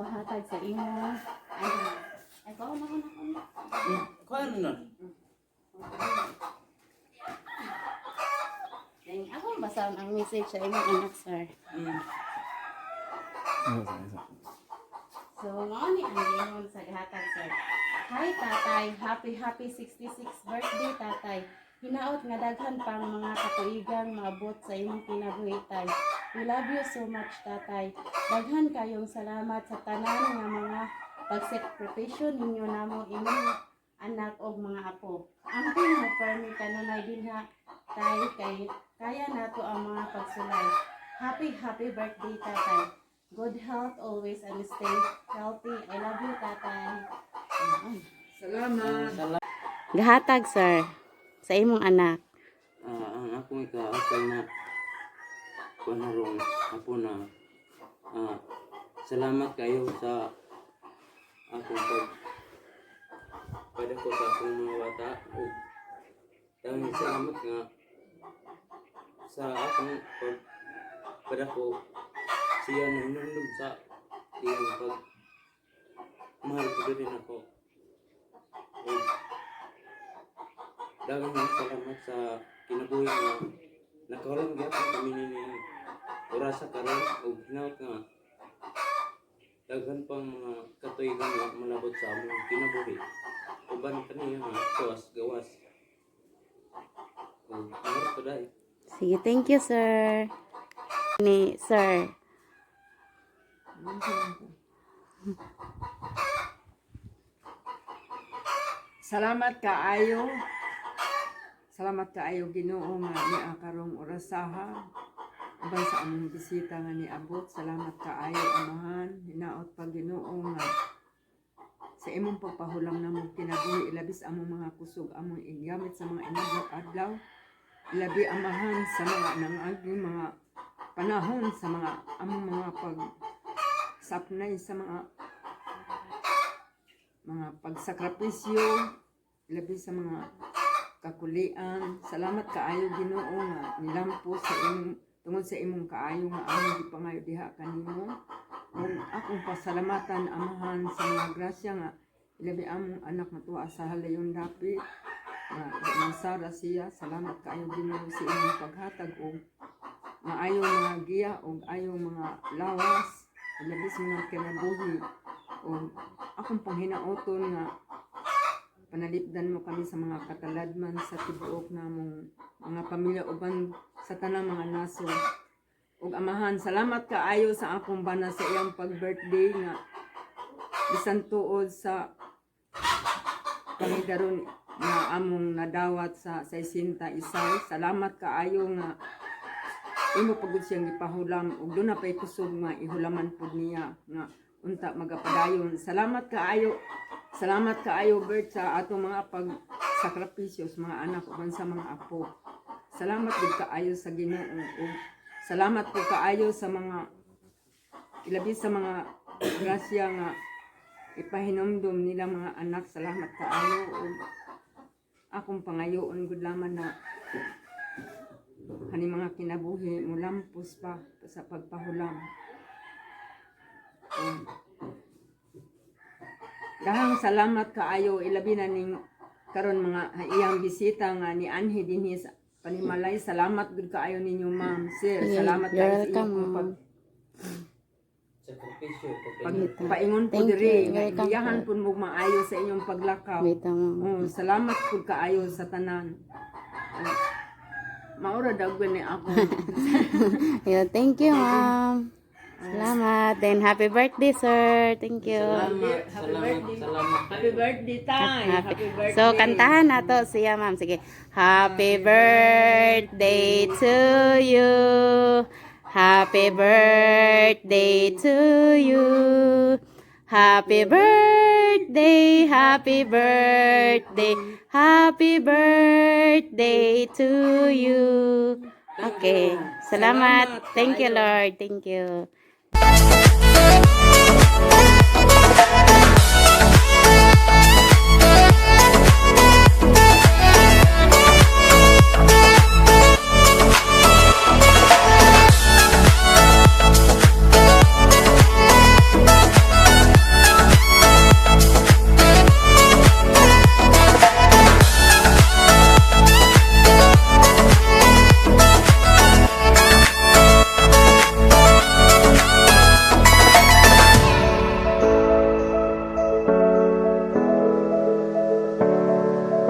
magpahatag sa imo. Ay, ko na. Kuha mo na. Then, ako basahan ang message sa imong anak, sir. So, mauni ang gingon sa gahatag, sir. Hi, tatay. Happy 66th birthday, tatay. Hinaot nga daghan pang mga katuigang maabot sa imong kinabuhi, tay. We love you so much, tatay. Daghan kayong salamat sa tanan nga mga pagsakripisyo ninyo namo imong anak og mga apo. Amping mo permi kanunay dinha, tay, kay kaya nato ang mga pagsulay. Happy birthday, tatay. Good health always and stay healthy. I love you, tatay. Salamat. Gahatag, sir, sa imong anak. Ang akong ikaakay na panarong ako na salamat kayo sa akong pada ko sa akong mga bata o dahil salamat nga sa akong pada ko siya na hinundog sa iyong mahal ko din ako o dagang salamat sa kinabuhi nga nakawalan gyapon kami ni oras sa karon ug hinaut nga daghan pang mga katuigan nga malabot sa among kinabuhi uban kaniya nga tuwas gawas ug ano to dai. Sige, thank you, sir. Ni, sir. Salamat kaayo. Salamat kaayo Ginoo nga niya karong orasaha. Uban sa among bisita nga niabot. Salamat kaayo amahan. Hinaot pa Ginoo nga sa imong pagpahulam namong kinabuhi ilabis among mga kusog among igamit sa mga inadlaw adlaw. Ilabi amahan sa mga nangaging mga panahon sa mga among mga pagsapnay sa mga pagsakripisyo, labi sa mga kakulian. Salamat kaayo Ginoo nga nilampo sa imong tungod sa imong kaayo nga among gipangayo diha kanimo. Ug akong pasalamatan amahan sa mga grasya nga ilabi among anak matuwa sa halayon dapit nga mansara siya. Salamat kaayo Ginoo sa imong paghatag og maayo mga giya og ayo mga lawas ilabi sa mga kinabuhi. O akong panghinaoton nga panalipdan mo kami sa mga kataladman sa tibuok namong mga pamilya uban sa tanang mga nasod. Ug amahan, salamat kaayo sa akong bana sa iyang pag-birthday nga bisan tuod sa pangidaron nga among nadawat sa 61. Salamat kaayo nga imo pagud siyang gipahulam ug doon na pay kusog nga ihulaman pud niya nga unta magapadayon. Salamat kaayo Bert sa atong mga pagsakripisyo sa mga anak uban sa mga apo. Salamat gid kaayo sa Ginoo ug salamat po kaayo sa mga ilabi sa mga grasya nga ipahinomdom nila mga anak. Salamat kaayo ug akong pangayoon gud laman na kani mga kinabuhi mulampos pa sa pagpahulam. Dahang salamat kaayo ilabi na ning karon mga iyang bisita nga ni Anhe dinhi sa Panimalay. Salamat gud kaayo ninyo ma'am. Sir, salamat kaayo sa inyong Sakripisyo paingon po diri nga giyahan pud mo maayo sa inyong paglakaw. Salamat pud kaayo sa tanan. Maura dagwan ni ako. Yeah, thank you, ma'am. Salamat. Then, happy birthday, sir. Thank you. salamat. Happy birthday tay. Happy birthday. So, kantahan na to siya, ma'am. Sige. Happy birthday to you. Happy birthday to you. Happy birthday, happy birthday, happy birthday to you. Okay. Salamat. Thank you, Lord. Thank you.